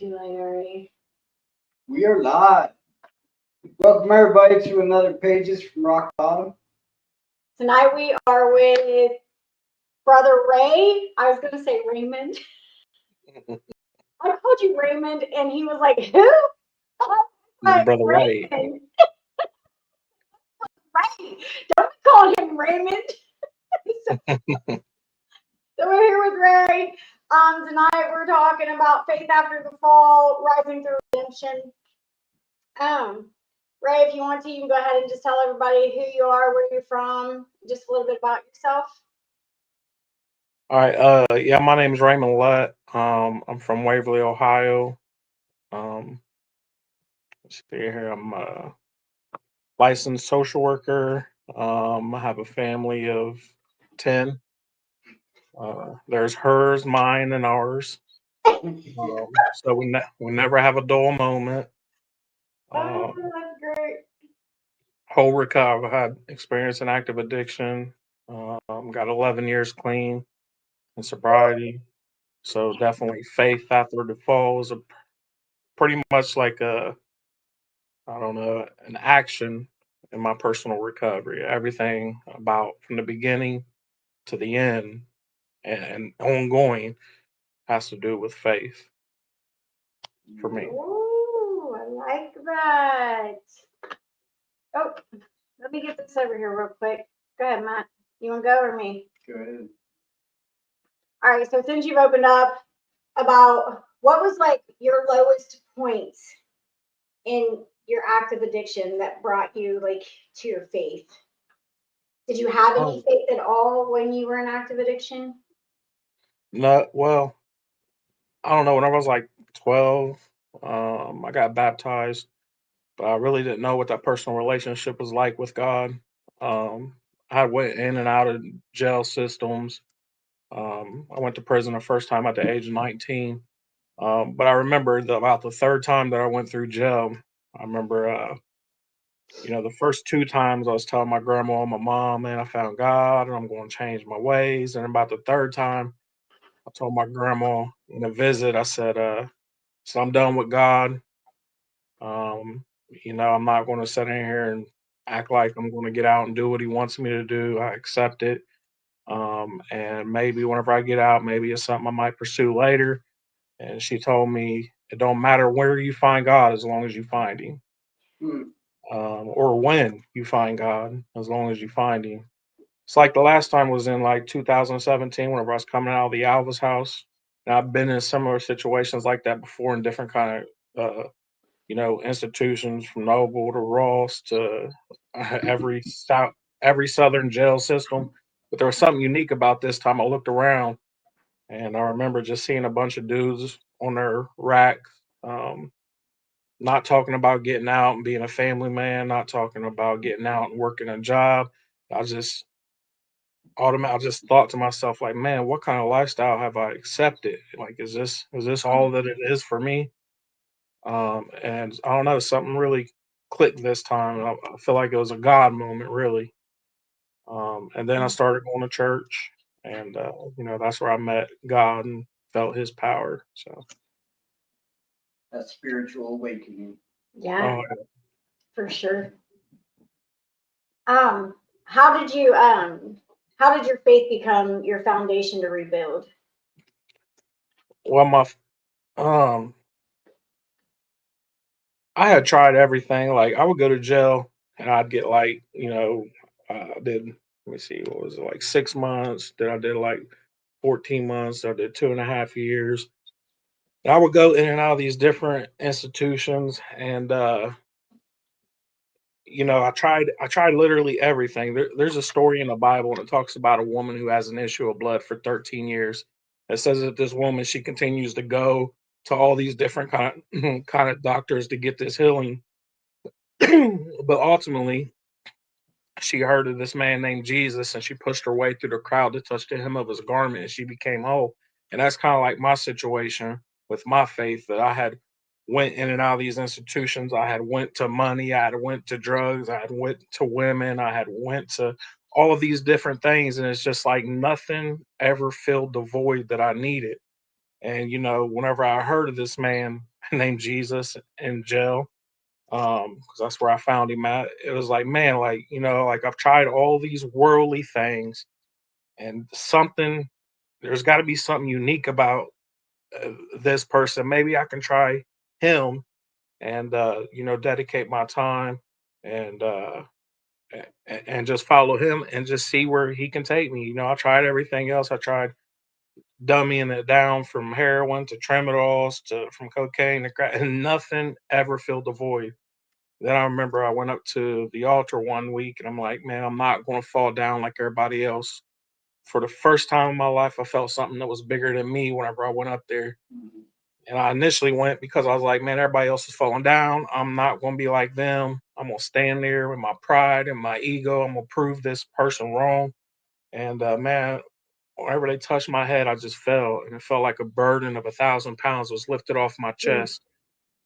Larry. We are live. Welcome everybody to another Pages from Rock Bottom. Tonight we are with Brother Ray. I was going to say Raymond. I called you Raymond, and he was like, "Who?" Like, Brother Ray. Raymond. Ray. Don't call him Raymond. So we're here with Ray. Tonight we're talking about faith after the fall, rising through redemption. Ray, if you want to, you can go ahead and just tell everybody who you are, where you're from, just a little bit about yourself. All right. Yeah, my name is Raymond Lutt. I'm from Waverly, Ohio. Let's see here. I'm a licensed social worker. I have a family of 10. There's hers, mine, and ours. So we never have a dull moment. That's great. Whole recovery. I've had experience in active addiction. Got 11 years clean in sobriety. So definitely faith after the fall is pretty much like I don't know, an action in my personal recovery. Everything about from the beginning to the end and ongoing has to do with faith for me. Ooh, I like that. Oh, let me get this over here real quick. Go ahead, Matt. You want to go or me? Go ahead. All right. So since you've opened up about what was like your lowest point in your active addiction that brought you like to your faith? Did you have any Um, faith at all when you were in active addiction? no, well, I don't know. When I was like 12, I got baptized, but I really didn't know what that personal relationship was like with God. Um, I went in and out of jail systems. I went to prison the first time at the age of 19. But I remember about the third time that I went through jail. I remember, the first two times I was telling my grandma and my mom, man, I found God and I'm going to change my ways. And about the third time, I told my grandma in a visit, I said, so I'm done with God. I'm not going to sit in here and act like I'm going to get out and do what he wants me to do. I accept it. And maybe whenever I get out, maybe it's something I might pursue later. And she told me it don't matter where you find God as long as you find Him, Hmm. or when you find God as long as you find Him. It's like the last time was in like 2017 whenever I was coming out of the Alva's house. And I've been in similar situations like that before in different kind of institutions from Noble to Ross to every south every southern jail system. But there was something unique about this time. I looked around and I remember just seeing a bunch of dudes on their rack, um, not talking about getting out and being a family man, not talking about getting out and working a job. I just I just thought to myself, like, man, what kind of lifestyle have I accepted? Like, is this all that it is for me? And I don't know, something really clicked this time. I feel like it was a God moment, really. And then I started going to church, and that's where I met God and felt His power. So, That spiritual awakening. Yeah, oh, for sure. Um, how did you how did your faith become your foundation to rebuild? well, um, I had tried everything. Like, I would go to jail, and I'd get like, I did. Let me see, what was it, like 6 months? Then I did like 14 months. I did 2.5 years. I would go in and out of these different institutions, and I tried literally everything. There's a story in the Bible, and it talks about a woman who has an issue of blood for 13 years. It says that this woman, she continues to go to all these different kind of doctors to get this healing, but ultimately she heard of this man named Jesus, and she pushed her way through the crowd to touch the hem of his garment, and she became whole. And that's kind of like my situation with my faith, that I had went in and out of these institutions. I had went to money, I had went to drugs, I had went to women, I had went to all of these different things, and it's just like nothing ever filled the void that I needed. And, you know, whenever I heard of this man named Jesus in jail, because that's where I found him at, it was like, man, like, you know, like I've tried all these worldly things and there's got to be something unique about this person. Maybe I can try him and, you know, dedicate my time and, and just follow him and just see where he can take me. You know, I tried everything else. I tried dumbing it down from heroin to tramadols to from cocaine to crack, and nothing ever filled the void. Then I remember I went up to the altar one week and I'm like, man, I'm not going to fall down like everybody else. For the first time in my life, I felt something that was bigger than me whenever I went up there. And I initially went because I was like, man, everybody else is falling down. I'm not going to be like them. I'm going to stand there with my pride and my ego. I'm going to prove this person wrong. And man, whenever they touched my head, I just fell. And it felt like a burden of 1,000 pounds was lifted off my Mm. chest.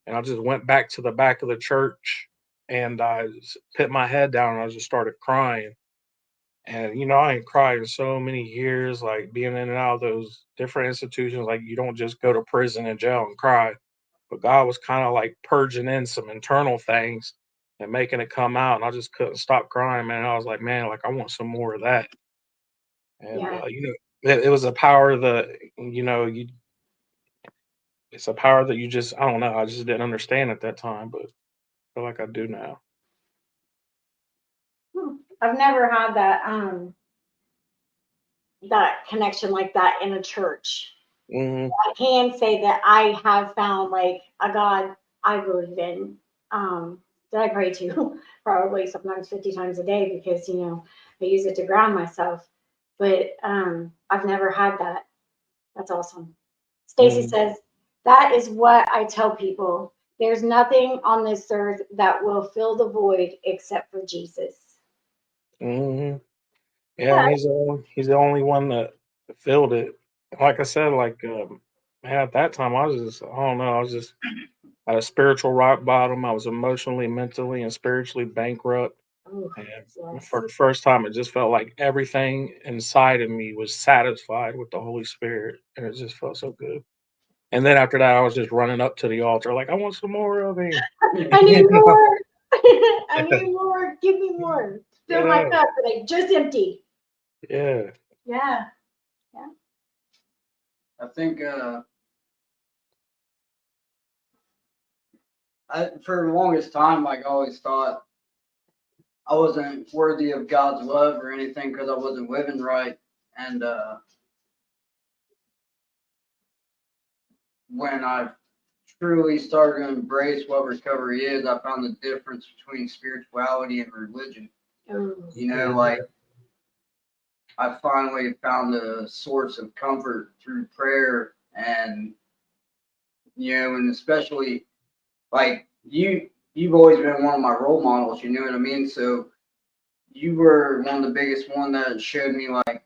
And I just went back to the back of the church and I just put my head down and I just started crying. And you know, I ain't cried in so many years, like being in and out of those different institutions. Like you don't just go to prison and jail and cry. But God was kind of like purging in some internal things and making it come out. And I just couldn't stop crying, man. I was like, man, like I want some more of that. And Yeah. you know, it was a power that you know, it's a power that you just I don't know. I just didn't understand at that time, but I feel like I do now. I've never had that connection like that in a church. Hmm. I can say that I have found like a God I believe in, that I pray to probably sometimes 50 times a day because, you know, I use it to ground myself. But I've never had that. That's awesome. Stacy Hmm. says, that is what I tell people. There's nothing on this earth that will fill the void except for Jesus. Hmm. Yeah, Yeah. and he's the only one that filled it. Like I said, like man, at that time I was just I don't know, I was just at a spiritual rock bottom. I was emotionally, mentally, and spiritually bankrupt. Oh, And yes. for the first time, it just felt like everything inside of me was satisfied with the Holy Spirit, and it just felt so good. And then after that, I was just running up to the altar, like I want some more of him. I need You know? more. I need more. Give me more. Fill my Yeah, cup, but I just empty. yeah. Yeah. Yeah. I think for the longest time, like I always thought I wasn't worthy of God's love or anything because I wasn't living right. And when I truly started to embrace what recovery is, I found the difference between spirituality and religion. Oh, You know, Mhm. like I finally found a source of comfort through prayer, and you know, and especially like you've always been one of my role models. You know what I mean? So you were one of the biggest one that showed me like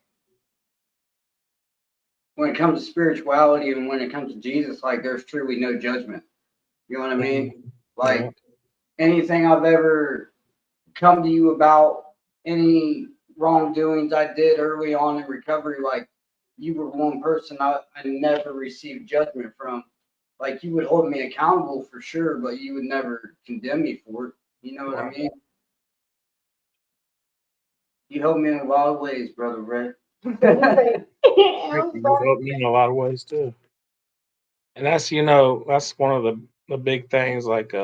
when it comes to spirituality and when it comes to Jesus, like there's truly no judgment. You know what I mean? Mhm. Yeah. Like anything I've ever come to you about, any wrongdoings I did early on in recovery, like you were one person I never received judgment from. Like you would hold me accountable for sure, but you would never condemn me for it. You know what I Wow. mean? You helped me in a lot of ways, brother Ray. Right. Thank I'm you. You sorry. helped me in a lot of ways too. And that's, you know, that's one of the big things, like,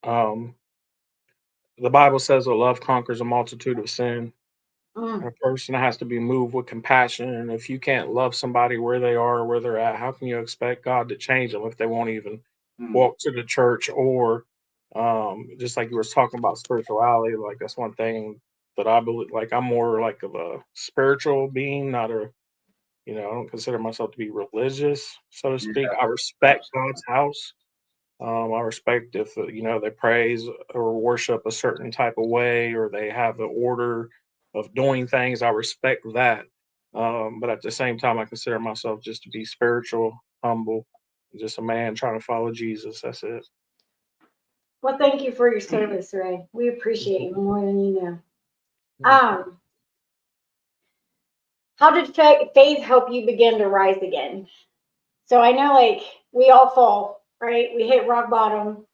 um, the Bible says that love conquers a multitude of sin. And Mm, a person has to be moved with compassion. And if you can't love somebody where they are or where they're at, how can you expect God to change them if they won't even Hmm. walk to the church? Or just like you were talking about spirituality, like that's one thing that I believe. Like I'm more like of a spiritual being, not a you know, I don't consider myself to be religious, so to Yeah, speak. I respect absolutely. God's house. I respect if you know they praise or worship a certain type of way, or they have an order of doing things. I respect that, but at the same time, I consider myself just to be spiritual, humble, just a man trying to follow Jesus. That's it. well, thank you for your service, Ray. We appreciate you more than you know. Mhm. How did faith help you begin to rise again? So I know like we all fall, right? We hit rock bottom.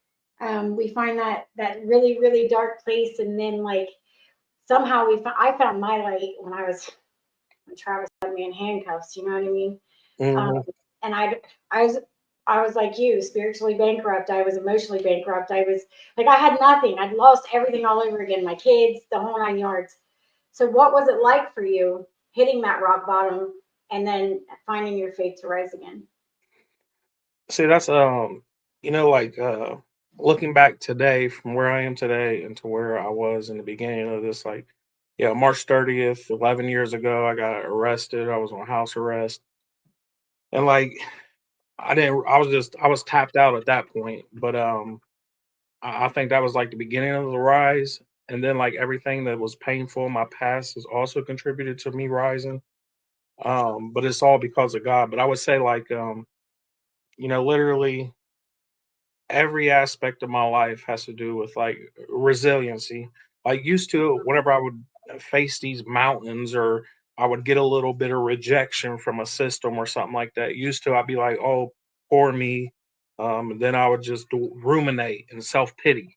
We find that really, really dark place, and then like somehow I found my light when Travis had me in handcuffs, you know what I mean? Um, Mhm. and I was I was like you, spiritually bankrupt. I was emotionally bankrupt. I was like I had nothing. I'd lost everything all over again, my kids, the whole 9 yards. So what was it like for you hitting that rock bottom and then finding your faith to rise again? See, that's like looking back today from where I am today and to where I was in the beginning of this, like, yeah, March 30th, 11 years ago, I got arrested. I was on house arrest. And like I was tapped out at that point. But I think that was like the beginning of the rise. And then like everything that was painful in my past has also contributed to me rising. But it's all because of God. But I would say like literally every aspect of my life has to do with like resiliency. Like used to, whenever I would face these mountains or I would get a little bit of rejection from a system or something like that. Used to, I'd be like, "Oh, poor me," and then I would just ruminate and self pity.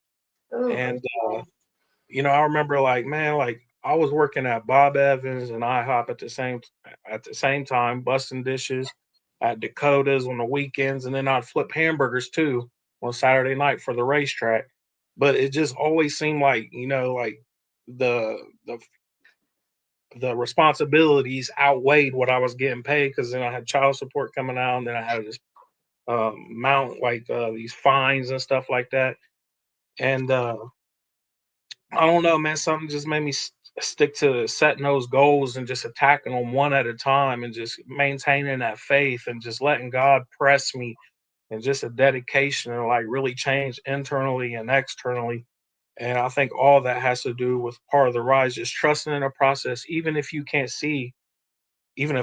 Ooh, And I remember like, man, like I was working at Bob Evans and IHOP at the same time, busting dishes at Dakota's on the weekends, and then I'd flip hamburgers too on Saturday night for the racetrack. But it just always seemed like, like the the the responsibilities outweighed what I was getting paid because then I had child support coming out, and then I had this mount like these fines and stuff like that. And I don't know, man. Something just made me stick to setting those goals and just attacking them one at a time and just maintaining that faith and just letting God press me and just a dedication to like really change internally and externally. And I think all that has to do with part of the rise, just trusting in the process, even if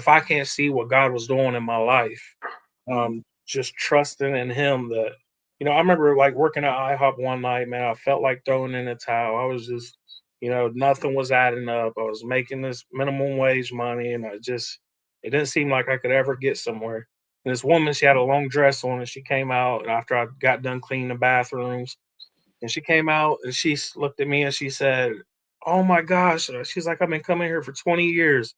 I can't see what God was doing in my life, just trusting in Him that, I remember like working at IHOP one night, man, I felt like throwing in a towel. I was just, nothing was adding up. I was making this minimum wage money and it didn't seem like I could ever get somewhere. And this woman, she had a long dress on and she came out after I got done cleaning the bathrooms. And she came out and looked at me and she said, "Oh my gosh." She's like, "I've been coming here for 20 years.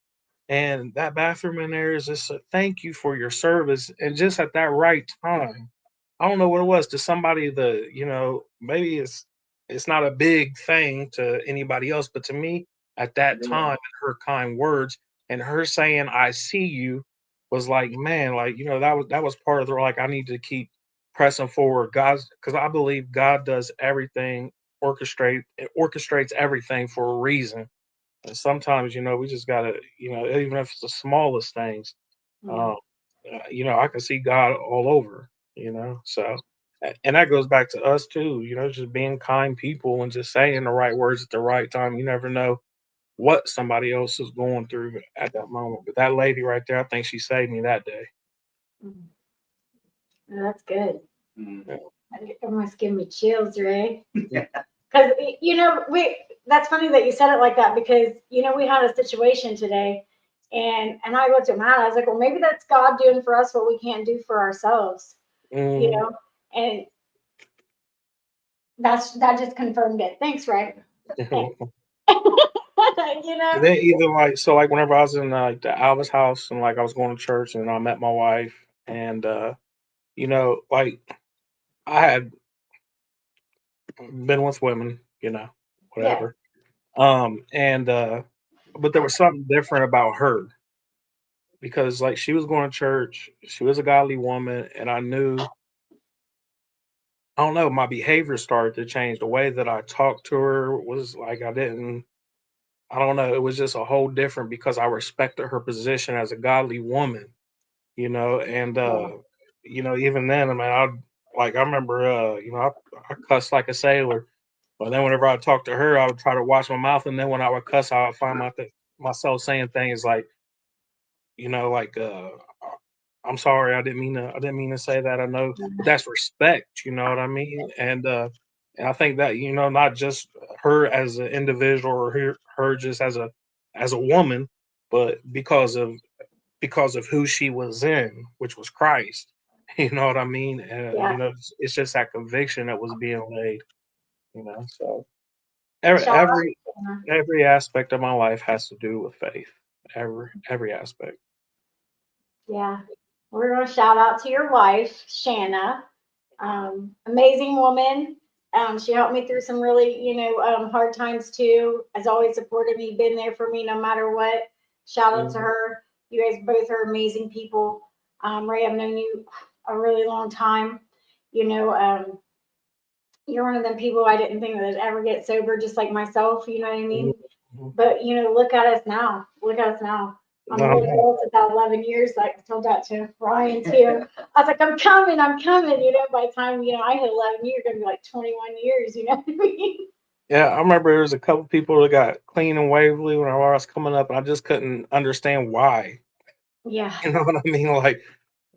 And that bathroom in there is just a thank you for your service." And just at that right time, I don't know what it was to somebody that, maybe it's not a big thing to anybody else, but to me at that Yeah. time, her kind words and her saying, "I see you," was like, man, like, that was part of the like I need to keep pressing forward. God's because I believe God does everything, orchestrates everything for a reason. And sometimes, we just gotta, even if it's the smallest things, yeah. um, I can see God all over, So, and that goes back to us too, just being kind people and just saying the right words at the right time. You never know what somebody else is going through at that moment. But that lady right there, I think she saved me that day. Mm. Oh, that's good. Mm. Yeah. It almost give me chills, Ray. Yeah. Because that's funny that you said it like that because we had a situation today, and I looked at Matt. I was like, well, maybe that's God doing for us what we can't do for ourselves, you Mhm. know. And that just confirmed it. Thanks, Ray. Thanks. you know. And then even like so, like whenever I was in like the Alvis house and like I was going to church and I met my wife and like I had been with women, Yeah. whatever. And but there was something different about her because like she was going to church, she was a godly woman, and I don't know, my behavior started to change. The way that I talked to her was like I don't know, it was just a whole different because I respected her position as a godly woman, and Yeah. even then, I mean, I remember, I cussed like a sailor. But then whenever I talk to her, I would try to watch my mouth, and then when I would cuss, I would find myself saying things like, like, "I'm sorry, I didn't mean to say that. I know, but that's respect. You know what I mean?" And I think that not just her as an individual or her just as a woman, but because of because of who she was in, which was Christ. You know what I mean? Yeah. You know, it's just that conviction that was being laid. You know, so every Shout out every to Shanna. every aspect of my life has to do with faith. Every aspect. Yeah. We're going to shout out to your wife, Shanna. Amazing woman. She helped me through some really, hard times too. Has always supported me, been there for me no matter what. Shout out to Mhm. her. You guys both are amazing people. Ray, I've known you a really long time. You know, you're one of them people I didn't think that would ever get sober, just like myself. You know what I mean? Mhm. But look at us now. Look at us now. I'm No, really close at that 11 years. Like I told that to Ryan too. I was like, I'm coming, I'm coming. By the time I hit 11, you're gonna be like 21 years. You know what I mean? yeah, I remember there was a couple people that got clean and Waverly when I was coming up, and I just couldn't understand why. Yeah. You know what I mean? Like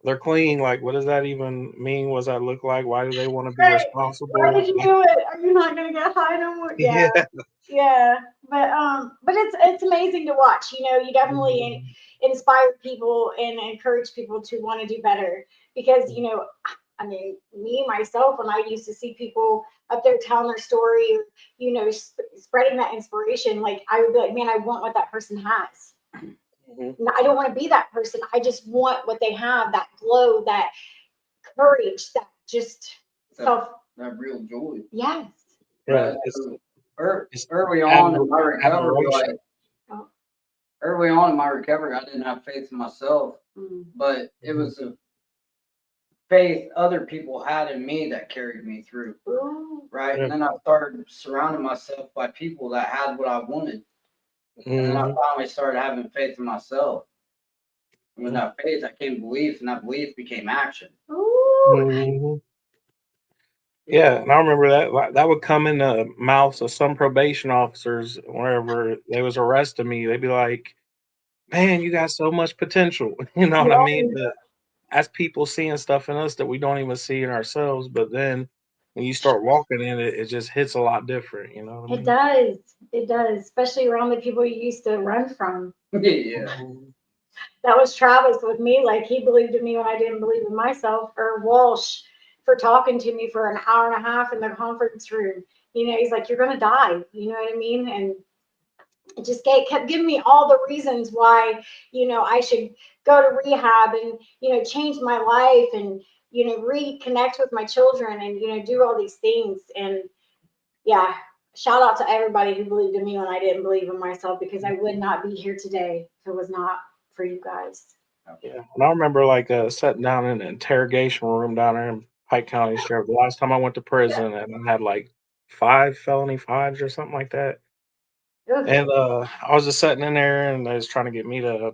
they're clean. Like, what does that even mean? What does that look like? Why do they want to be Right. Why did responsible? you do it? Are you not gonna get high no more? Yeah. Yeah. Yeah. But it's amazing to watch. You definitely Mhm. inspire people and encourage people to want to do better because I mean, me myself, when I used to see people up there telling their story, spreading that inspiration, like I would be like, man, I want what that person has. Mhm. I don't want to be that person. I just want what they have, that glow, that courage, that just self. That real joy. Yes. Yeah, Right. it's So it's early on admir- in my recovery, admiration. Oh, I didn't have faith in myself, mm. but it was a faith other people had in me that carried me through. Ooh. Right. Yeah. And then I started surrounding myself by people that had what I wanted. And then I Mhm. finally started having faith in myself. And with Yeah. that faith, I came belief, and that belief became action. Ooh. Mhm. Yeah, and I remember that would come in the mouths of some probation officers whenever they was arresting me. They'd be like, "Man, you got so much potential." You know what I mean? Yes. But as people seeing stuff in us that we don't even see in ourselves, but then when you start walking in it, it just hits a lot different. You know what I It mean? does. It does, especially around the people you used to run from. Yeah. Mhm. That was Travis with me. Like he believed in me when I didn't believe in myself. Or Walsh for talking to me for an hour and a half in the conference room. He's like, "You're gonna die." You know what I mean? And it just kept giving me all the reasons why I should go to rehab and change my life and reconnect with my children and do all these things. And yeah, shout out to everybody who believed in me when I didn't believe in myself, because I would not be here today if it was not for you guys. Yeah, and I remember like sitting down in an interrogation room down there in Pike County Sheriff. The last time I went to prison, and I had like 5 felony 5s or something like that. Ugh. And I was just sitting in there, and they was trying to get me to,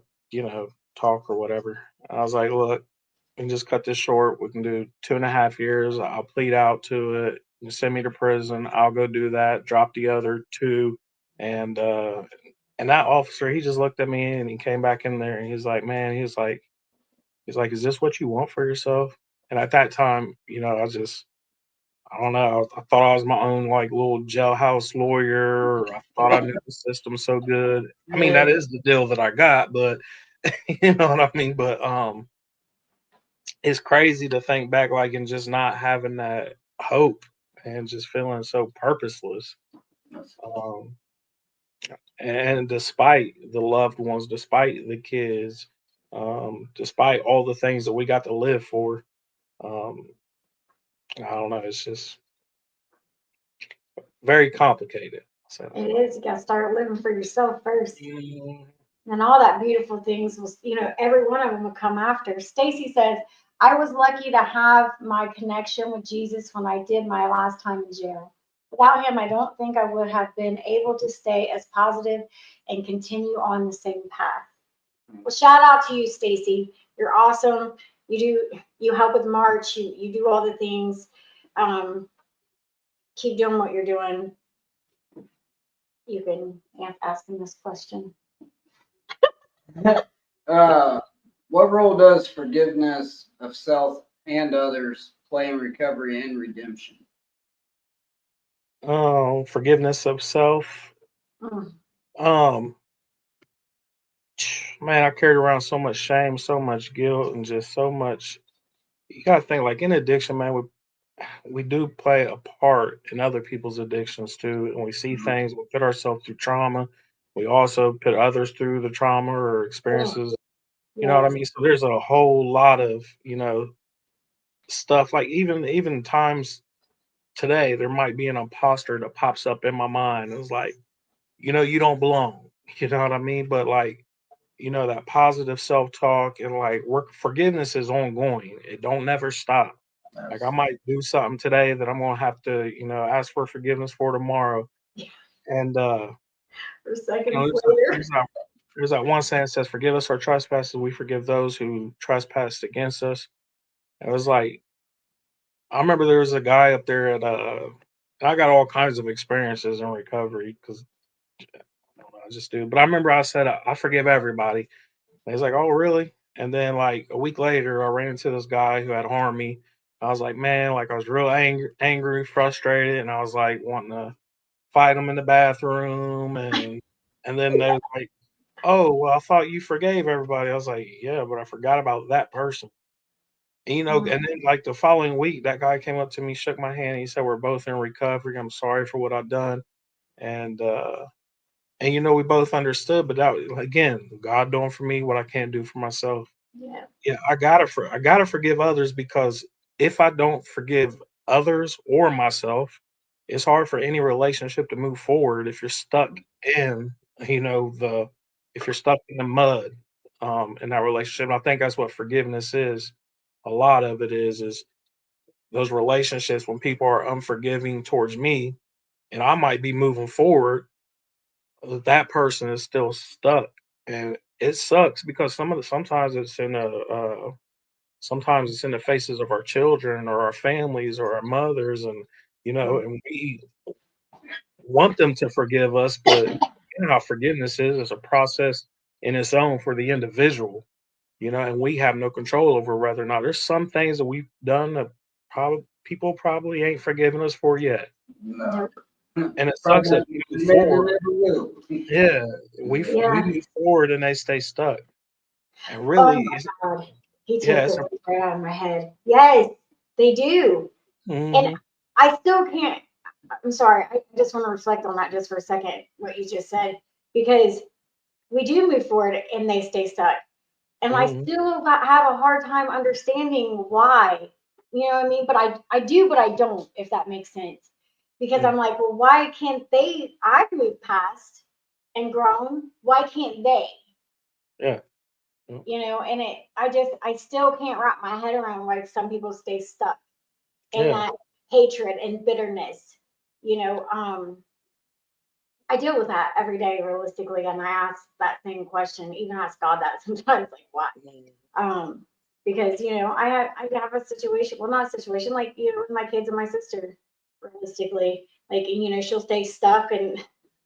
talk or whatever. I was like, "Look, we can just cut this short. We can do 2.5 years. I'll plead out to it. You send me to prison. I'll go do that. Drop the other 2." And and that officer, he just looked at me and he came back in there and he's like, "Man," he's like, "Is this what you want for yourself?" And at that time, I don't know. I thought I was my own like little jailhouse lawyer. Or I thought I knew the system so good. I mean, Yeah. that is the deal that I got, but you know what I mean. But it's crazy to think back, like, and just not having that hope and just feeling so purposeless. Um, and despite the loved ones, despite the kids, despite all the things that we got to live for, um, I don't know. It's just very complicated. So. It is. You got to start living for yourself first. Mhm. And all that beautiful things was, every one of them would come after. Stacy says, I was lucky to have my connection with Jesus when I did my last time in jail. Without him, I don't think I would have been able to stay as positive and continue on the same path. Well, shout out to you, Stacy. You're awesome. You help with March. You do all the things. Um, keep doing what you're doing. You can ask him this question. uh, what role does forgiveness of self and others play in recovery and redemption? Forgiveness of self. Mm. Um, man, I carried around so much shame, so much guilt, and just so much. You gotta think like in addiction, man. We do play a part in other people's addictions too, and we see Mhm. things. We put ourselves through trauma. We also put others through the trauma or Yeah. experiences. You know what I Yes. mean? So there's a whole lot of stuff. Like even times today, there might be an imposter that pops up in my mind. It's like you don't belong. You know what I mean? But like that positive self talk and like work forgiveness is ongoing. It don't never stop. Like I That's, might do something today that I'm gonna have to, ask for forgiveness for tomorrow. Yeah. And For you know, seconds there's, later. there's that there's that one saying that says, "Forgive us our trespasses, we forgive those who trespass against us." And it was like I remember there was a guy up there at and I got all kinds of experiences in recovery because I don't know, I just do. But I remember I said I forgive everybody. And he's like, "Oh, really?" And then like a week later, I ran into this guy who had harmed me. I was like, man, like I was real angry, frustrated, and I was like wanting to fight him in the bathroom, and then they was like, "Oh, well, I thought you forgave everybody." I was like, "Yeah, but I forgot about that person." And, Mm. and then like the following week, that guy came up to me, shook my hand, and he said, "We're both in recovery. I'm sorry for what I've done." And we both understood, but that again, God doing for me what I can't do for myself. Yeah. Yeah, I gotta forgive others because if I don't forgive others or myself, it's hard for any relationship to move forward if you're stuck in, the if you're stuck in the mud, in that relationship. And I think that's what forgiveness is. A lot of it is those relationships when people are unforgiving towards me and I might be moving forward, that person is still stuck. And it sucks because sometimes it's in sometimes it's in the faces of our children or our families or our mothers, and and we want them to forgive us, but how forgiveness is a process in its own for the individual, and we have no control over whether or not there's some things that we've done that probably people probably ain't forgiven us for yet. no. Nope. And it sucks Probably that we move maybe forward. never will. Yeah, we Yeah. move forward and they stay stuck. And Oh really, my God. He yeah, took it's the words right out of my head. Yes, they do. And mhm, I still can't. I'm sorry. I just want to reflect on that just for a second, what you just said, because we do move forward and they stay stuck. And I mhm, still have a hard time understanding why. You know what I mean? But I do, but I don't, if that makes sense. Because mm, I'm like, well, why can't they? I've moved past and grown. Why can't they? yeah, mm, And I still can't wrap my head around why some people stay stuck in yeah, that hatred and bitterness. You know, I deal with that every day realistically, and I ask that same question, even ask God that sometimes, like, why? mm, Um, because I have a situation, well, not a situation, like with my kids and my sister, realistically, like, and she'll stay stuck and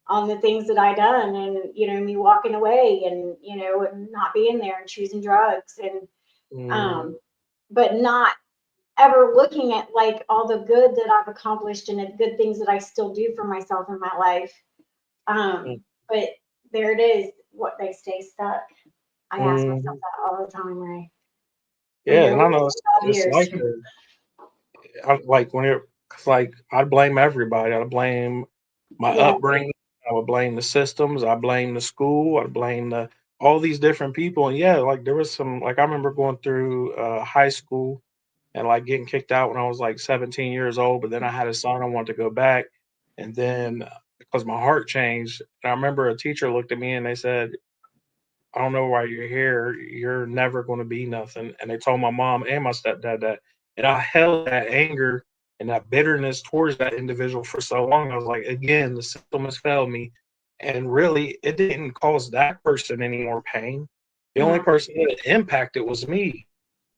on the things that I done, and me walking away, and and not being there and choosing drugs, and mhm, um, but not ever looking at like all the good that I've accomplished and the good things that I still do for myself in my life. mm, But there it is, what they stay stuck. I ask myself mhm. that all the time, Ray. Been Yeah, doing and I this know for 12 it's years. like like when it, cause like I blame everybody. I blame my Yeah. upbringing. I would blame the systems. I blame the school. I blame the all these different people. And yeah, like there was some like I remember going through high school and like getting kicked out when I was like 17 years old. But then I had a son. I wanted to go back, and then because my heart changed, and I remember a teacher looked at me and they said, "I don't know why you're here. You're never going to be nothing." And they told my mom and my stepdad that, and I held that anger and that bitterness towards that individual for so long. I was like, again, the system has failed me, and really, it didn't cause that person any more pain. The only No. person that it impacted was me.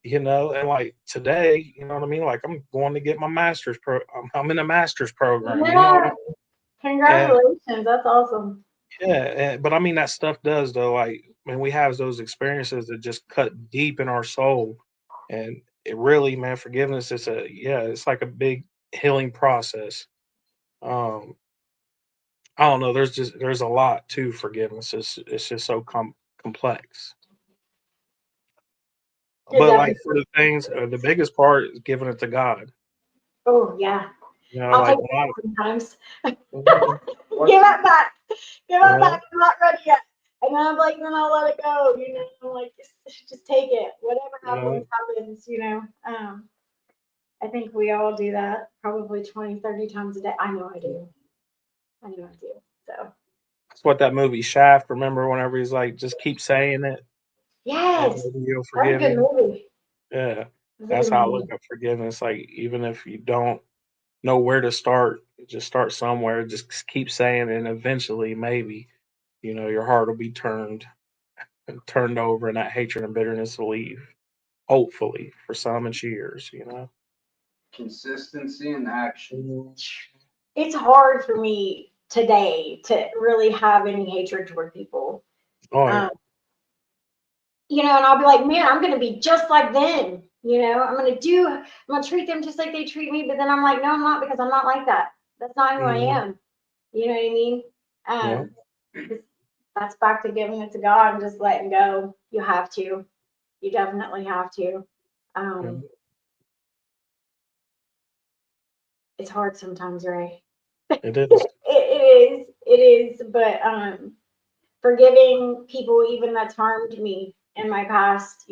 And like today, you know what I mean? Like I'm going to get my I'm in a master's program, Yeah. and Congratulations. That's awesome. yeah, but I mean that stuff does though. Like when we have those experiences that just cut deep in our soul, and it really, man, forgiveness is it's like a big healing process. Um, I don't know. There's a lot to forgiveness. It's just so complex. It But like definitely- for the things, the biggest part is giving it to God. Oh yeah, You know, I'll like take a lot it sometimes. of, Give it back. Give it Yeah. back. I'm not ready yet. And then I'm like, then I'll let it go. You know, I'm like, just take it. Whatever happens, happens. You know. I think we all do that probably 20, 30 times a day. I know I do. I know I do. So that's what that movie Shaft. Remember whenever he's like, just keep saying it, and yes, maybe you'll that's a forgive good you. movie. Yeah, That's a that's good how I movie. look at forgiveness. Like even if you don't know where to start, just start somewhere. Just keep saying it, and eventually, maybe your heart will be turned over, and that hatred and bitterness will leave. Hopefully, for some it's years. Consistency and action. It's hard for me today to really have any hatred toward people. Oh yeah. And I'll be like, man, I'm gonna be just like them. I'm gonna treat them just like they treat me. But then I'm like, no, I'm not, because I'm not like that. That's not who I am. You know what I mean? Yeah. That's back to giving it to God and just letting go. You have to. You definitely have to. It's hard sometimes, Ray. It is. It is. But forgiving people even that's harmed me in my past,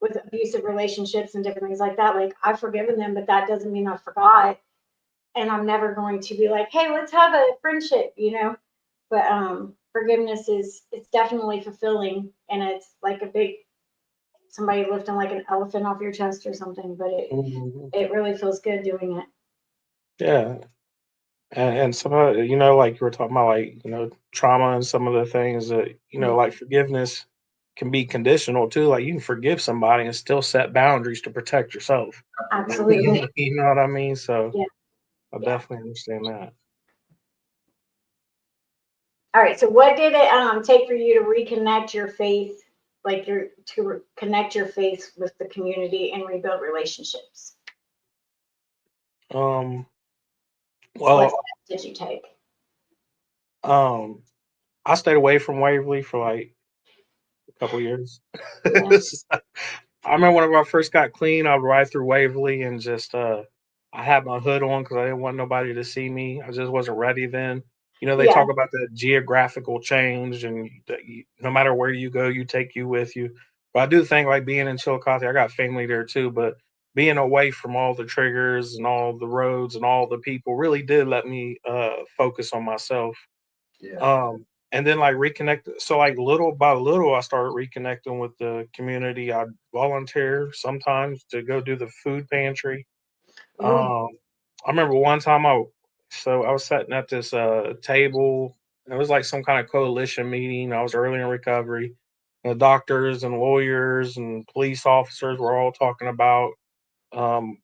with abusive relationships and different things like that. Like, I've forgiven them, but that doesn't mean I forgot. And I'm never going to be like, hey, let's have a friendship, But forgiveness it's definitely fulfilling, and it's like a big somebody lifting like an elephant off your chest or something. But Mhm. it really feels good doing it. Yeah. And some of like you were talking about, like, trauma and some of the things that, like forgiveness can be conditional too. Like you can forgive somebody and still set boundaries to protect yourself. Absolutely. You know what I mean? So Yeah. I Yeah. definitely understand that. All right. So what did it take for you to reconnect your faith, like connect your faith with the community and rebuild relationships? Um, What well, steps did you take? um, I stayed away from Waverly for like a couple years. Yeah. I remember whenever I first got clean, I would ride through Waverly and just I had my hood on because I didn't want nobody to see me. I just wasn't ready then. They Yeah. talk about the geographical change, and that no matter where you go, you take you with you. But I do think, like, being in Chillicothe, I got family there too, but being away from all the triggers and all the roads and all the people really did let me focus on myself. Yeah. And then like reconnect. So like little by little, I started reconnecting with the community. I volunteer sometimes to go do the food pantry. Ooh. I remember one time I was sitting at this table. It was like some kind of coalition meeting. I was early in recovery. The doctors and lawyers and police officers were all talking about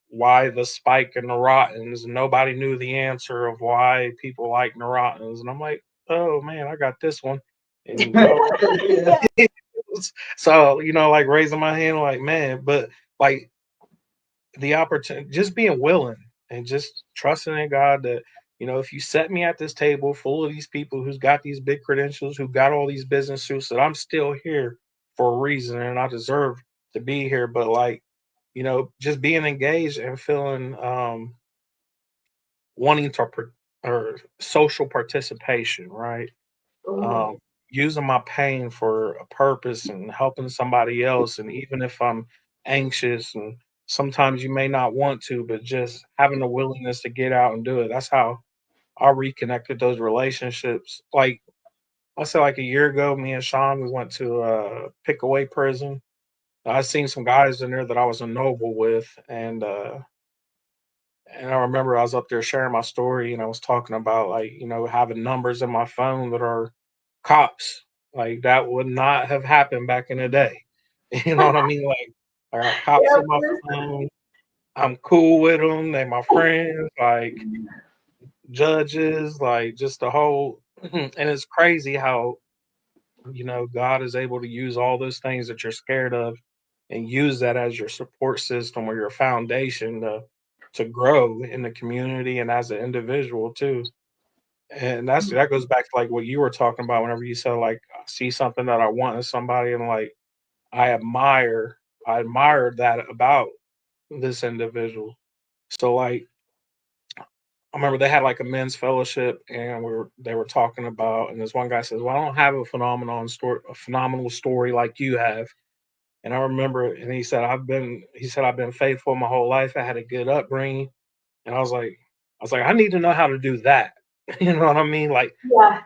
why the spike in Neurotins. Nobody knew the answer of why people like Neurotins, and I'm like, oh man, I got this one. And Yeah. so like raising my hand, like, man, but like the opportunity, just being willing and just trusting in God that, if you set me at this table full of these people who's got these big credentials, who got all these business suits, that I'm still here for a reason and I deserve to be here. But like, just being engaged and feeling wanting to or social participation, right? Ooh. Um, Using my pain for a purpose and helping somebody else. And even if I'm anxious and sometimes you may not want to, but just having the willingness to get out and do it. That's how I reconnected those relationships. Like I said, like a year ago, me and Sean, we went to Pickaway prison. I seen some guys in there that I was a noble with, and I remember I was up there sharing my story, and I was talking about, like, having numbers in my phone that are cops. Like that would not have happened back in the day. You know what I mean? Like I got cops Yeah, in my phone. I'm cool with them. They my friends. Like judges. Like just the whole. And it's crazy how God is able to use all those things that you're scared of and use that as your support system or your foundation to grow in the community and as an individual too. And that goes back to like what you were talking about whenever you said like I see something that I want in somebody and like I admire that about this individual. So like I remember they had like a men's fellowship and they were talking about and this one guy says, well, I don't have a phenomenal story like you have. And I remember and he said I've been faithful my whole life. I had a good upbringing. And I was like, I need to know how to do that. You know what I mean? Like Yeah.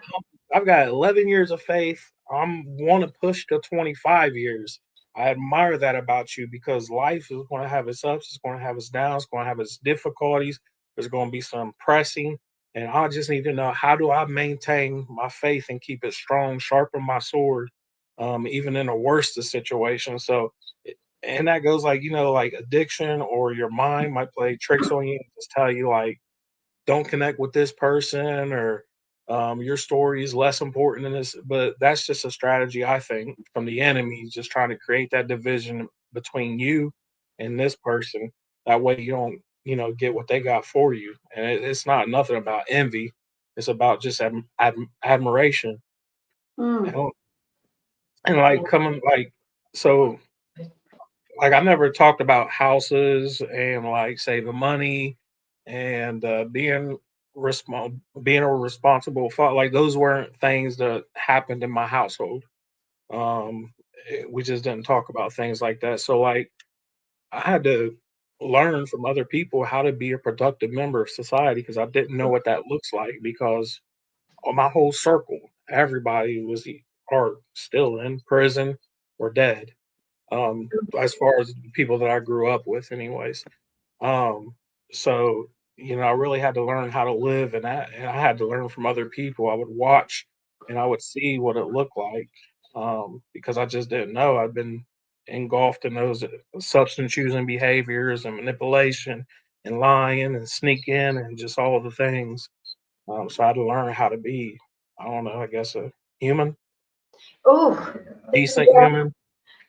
I've got 11 years of faith. I'm want to push to 25 years. I admire that about you because life is going to have its ups, it's going to have its downs, it's going to have its difficulties. There's going to be some pressing, and I just need to know how do I maintain my faith and keep it strong, sharpen my sword, even in the worst of situations. So, and that goes like like addiction or your mind might play tricks on you, and just tell you like don't connect with this person or your story is less important than this. But that's just a strategy, I think, from the enemy, just trying to create that division between you and this person. That way you don't, get what they got for you. And it's not nothing about envy. It's about just admiration. Mm. And, and like coming, like, so, like, I never talked about houses and like saving money and being a responsible father. Like those weren't things that happened in my household. We just didn't talk about things like that. So like I had to learn from other people how to be a productive member of society because I didn't know what that looks like because on my whole circle, everybody was or still in prison or dead. As far as the people that I grew up with, anyways. Um, so I really had to learn how to live, and I had to learn from other people. I would watch, and I would see what it looked like, because I just didn't know. I'd been engulfed in those substance using behaviors and manipulation and lying and sneaking and just all of the things. So I had to learn how to be, I don't know, I guess a human, Oh, decent human.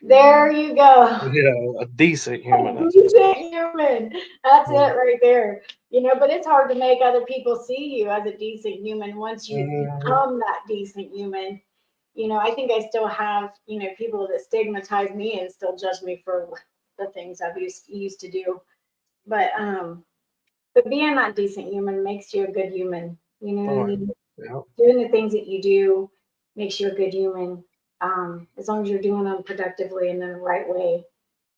there you go. Yeah, a decent human. That's what Decent human. That's it I'm right there. But it's hard to make other people see you as a decent human once you saying. become that decent human. I think I still have, people that stigmatize me and still judge me for the things I've used to do. But being that decent human makes you a good human. You know what I Oh, mean? yeah. Doing the things that you do makes you a good human. As long as you're doing them productively and in the right way.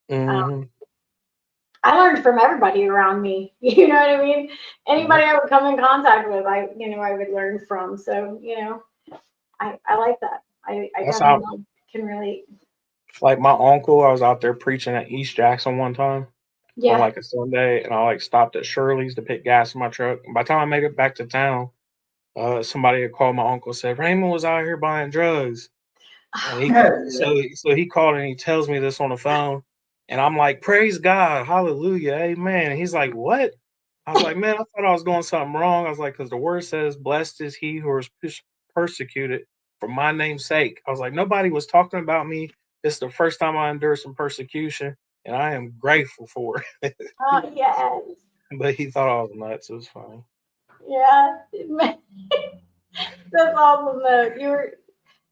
Um, Mhm. I learned from everybody around me. You know what I mean? Yep. Anybody I would come in contact with, I would learn from. So, I like that. I That's how, definitely can relate. like my uncle, I was out there preaching at East Jackson one time on Yeah. like a Sunday, and I like stopped at Shirley's to pick gas in my truck. By the time I made it back to town, somebody had called my uncle and said Raymond was out here buying drugs, and Yeah. so he called and he tells me this on the phone, and I'm like, praise God, hallelujah, amen. And he's like, what? I was like, man, I thought I was doing something wrong. I was like, because the word says, blessed is he who is persecuted for my name's sake. I was like, nobody was talking about me. This is the first time I endured some persecution, and I am grateful for it. Yes. But he thought I was nuts. It was funny. Yeah. That's awesome though.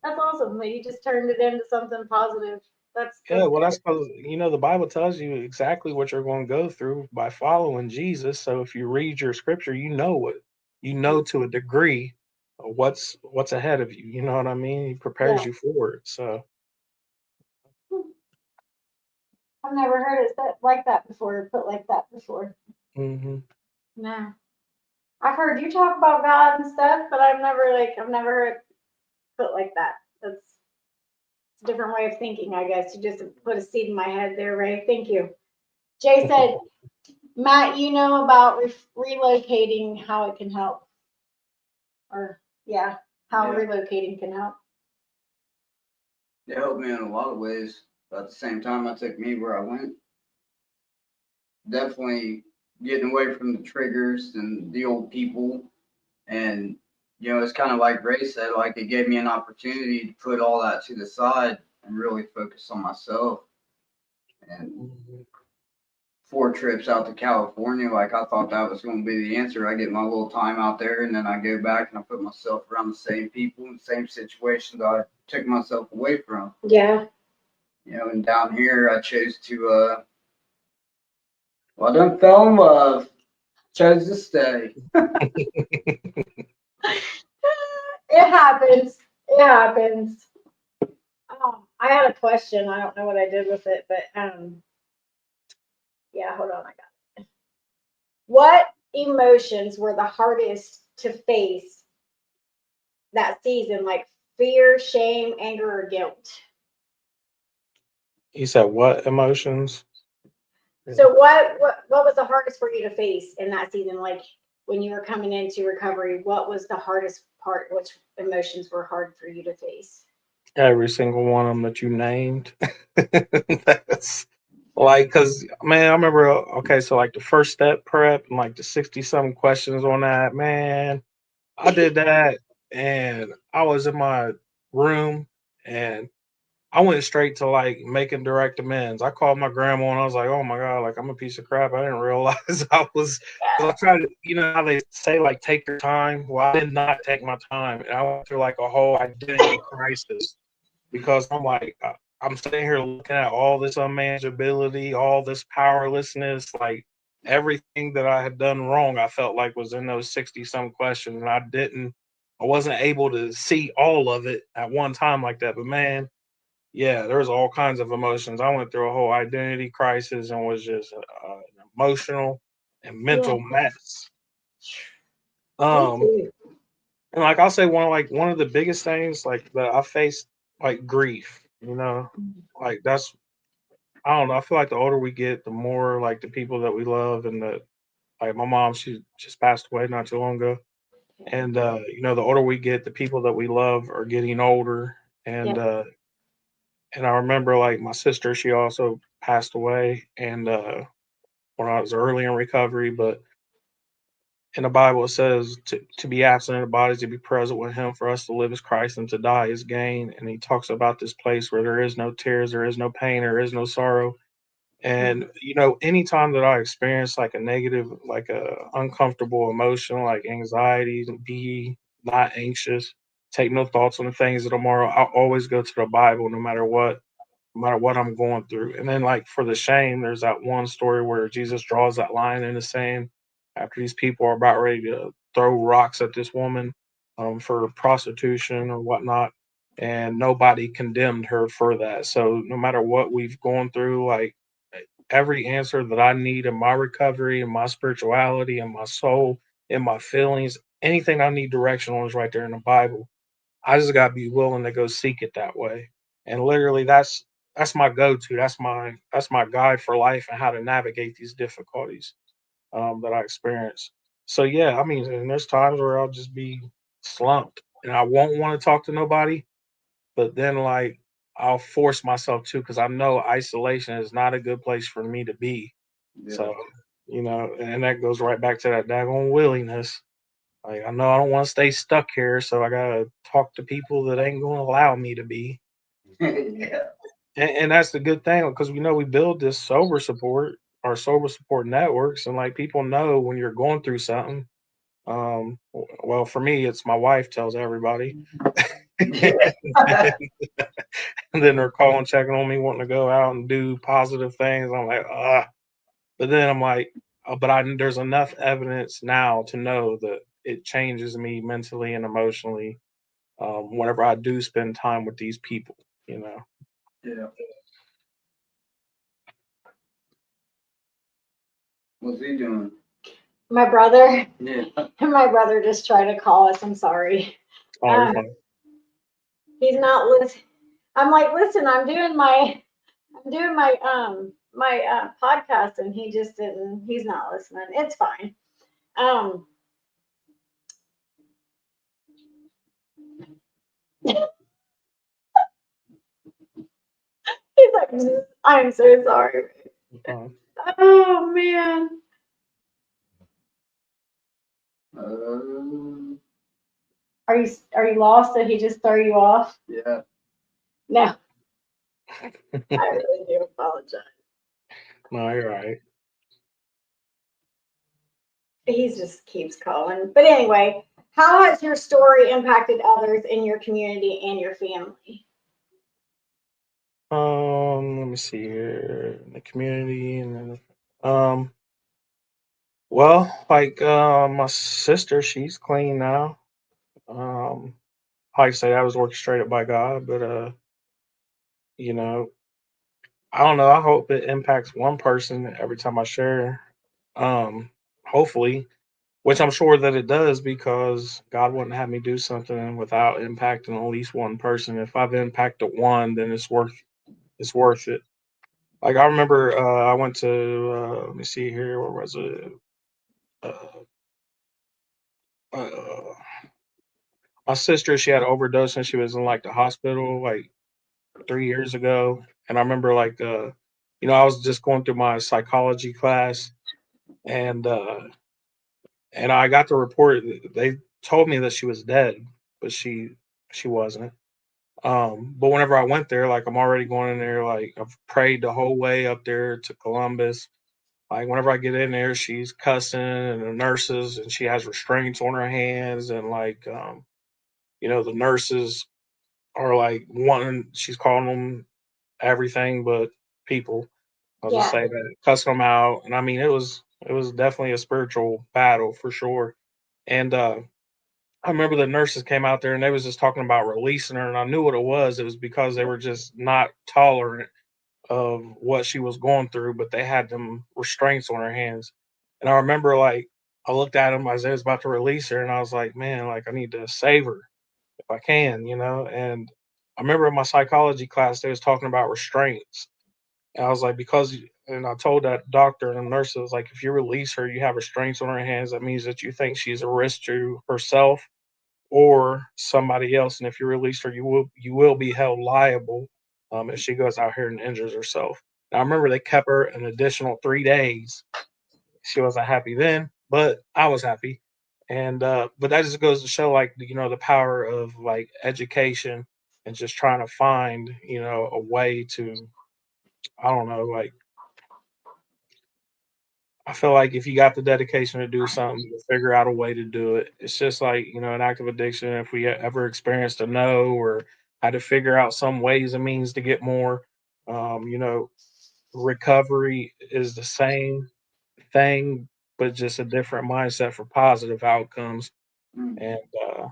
That's awesome that you just turned it into something positive. Yeah, That's well, that's good. because the Bible tells you exactly what you're going to go through by following Jesus. So if you read your scripture, to a degree what's ahead of you. You know what I mean? He prepares Yeah. you for it. So. I've never heard it said like that before, put like that before. Hmm. No. I've heard you talk about God and stuff, but I've never heard it put like that. That's a different way of thinking, I guess. You just put a seed in my head there, Ray. Thank you. Jay said, Matt, you know about relocating, how it can help. Or, yeah, how Yeah. relocating can help. It helped me in a lot of ways. But at the same time, it took me where I went. Definitely getting away from the triggers and the old people. And, it's kind of like Ray said, like it gave me an opportunity to put all that to the side and really focus on myself. And Mhm. 4 trips out to California. Like I thought that was going to be the answer. I get my little time out there, and then I go back and I put myself around the same people and same situations I took myself away from. Yeah. You know, and down here I chose to well, I done fell in love. Chose to stay. It happens. It happens. I had a question. I don't know what I did with it, but yeah, hold on, I got it. What emotions were the hardest to face that season? Like fear, shame, anger, or guilt? You said what emotions? So what was the hardest for you to face in that season? Like when you were coming into recovery, what was the hardest part? Which emotions were hard for you to face? Every single one of them that you named. That's like, cause man, I remember. Okay, so like the first step prep and like the 60-something questions on that. Man, I did that, and I was in my room, and I went straight to like making direct amends. I called my grandma and I was like, "Oh my god, like I'm a piece of crap. I didn't realize I was." Cause I tried to, you know how they say like take your time. Well, I did not take my time, and I went through like a whole identity crisis because I'm like, I'm sitting here looking at all this unmanageability, all this powerlessness, like everything that I had done wrong. I felt like was in those 60-some questions, and I wasn't able to see all of it at one time like that. But man, yeah, there's all kinds of emotions. I went through a whole identity crisis and was just an emotional and Yeah, mental mess. me Um, too. and like I'll say one of the biggest things like that I faced like grief. You know, like that's I don't know. I feel like the older we get, the more like the people that we love and the like my mom, she just passed away not too long ago. And you know, the older we get, the people that we love are getting older. Yeah. And I remember like my sister, she also passed away, and when I was early in recovery. But in the Bible, it says to be absent in the body, to be present with Him. For us to live as Christ and to die is gain. And He talks about this place where there is no tears, there is no pain, there is no sorrow. And you know, anytime that I experience like a negative, like a uncomfortable emotion, like anxiety, be not anxious, take no thoughts on the things of tomorrow. I always go to the Bible, no matter what I'm going through. And then like for the shame, there's that one story where Jesus draws that line in the sand after these people are about ready to throw rocks at this woman for prostitution or whatnot. And nobody condemned her for that. So no matter what we've gone through, like every answer that I need in my recovery, in my spirituality, in my soul, in my feelings, anything I need direction on is right there in the Bible. I just gotta be willing to go seek it that way. And literally that's my go-to. That's my guide for life and how to navigate these difficulties that I experience. So yeah, I mean, and there's times where I'll just be slumped and I won't want to talk to nobody, but then like I'll force myself to because I know isolation is not a good place for me to be. Yeah. So, you know, and that goes right back to that daggone willingness. Like I know I don't want to stay stuck here, so I gotta talk to people that ain't gonna allow me to be. Yeah. And that's the good thing because we know we build this sober support, our sober support networks, and like people know when you're going through something. Well, for me, it's my wife tells everybody, and then they're calling, checking on me, wanting to go out and do positive things. I'm like, ah. But then I'm like, but there's enough evidence now to know that it changes me mentally and emotionally whenever I do spend time with these people, you know. Yeah. What's he doing? My brother, Yeah. my brother just tried to call us. I'm sorry. Oh, you're Um, fine. he's not listening. I'm like, listen, I'm doing my podcast, and he just didn't. He's not listening. It's fine. Um, he's like, I'm so sorry. You're fine. Oh man. Uh, Are you lost? Did he just throw you off? yeah. No, I really do apologize. No, you're right. he just keeps calling. But anyway, how has your story impacted others in your community and your family? Let me see here. In the community and then well, like my sister, she's clean now. Um, like I say, that was orchestrated by God, but you know, I don't know. I hope it impacts one person every time I share. Hopefully, which I'm sure that it does, because God wouldn't have me do something without impacting at least one person. If I've impacted one, then it's worth it. Like I remember, I went to let me see here, where was it? Uh, uh, my sister, she had an overdose and she was in like the hospital like 3 years ago, and I remember like I was just going through my psychology class, and I got the report. They told me that she was dead, but she wasn't. But whenever I went there, like I'm already going in there, like I've prayed the whole way up there to Columbus. Like whenever I get in there, she's cussing and the nurses, and she has restraints on her hands, and like the nurses are like wanting. She's calling them everything but people. I'll just Yeah. say that, cussing them out, and I mean it was definitely a spiritual battle for sure. And I remember the nurses came out there and they was just talking about releasing her, and I knew what it was. It was because they were just not tolerant of what she was going through, but they had them restraints on her hands. And I remember like I looked at him as they was about to release her, and I was like, man, like I need to save her if I can. And I remember in my psychology class they was talking about restraints, and I was like, and I told that doctor and the nurse, I was like, if you release her, you have restraints on her hands. That means that you think she's a risk to herself or somebody else, and if you release her, you will be held liable if she goes out here and injures herself. Now, I remember they kept her an additional 3 days. She wasn't happy then, but I was happy, and but that just goes to show, like the power of like education and just trying to find a way to, I don't know, like I feel like if you got the dedication to do something, you'll figure out a way to do it. It's just like, an active addiction. If we ever experienced a no or had to figure out some ways and means to get more, um, you know, recovery is the same thing, but just a different mindset for positive outcomes. Mm. And,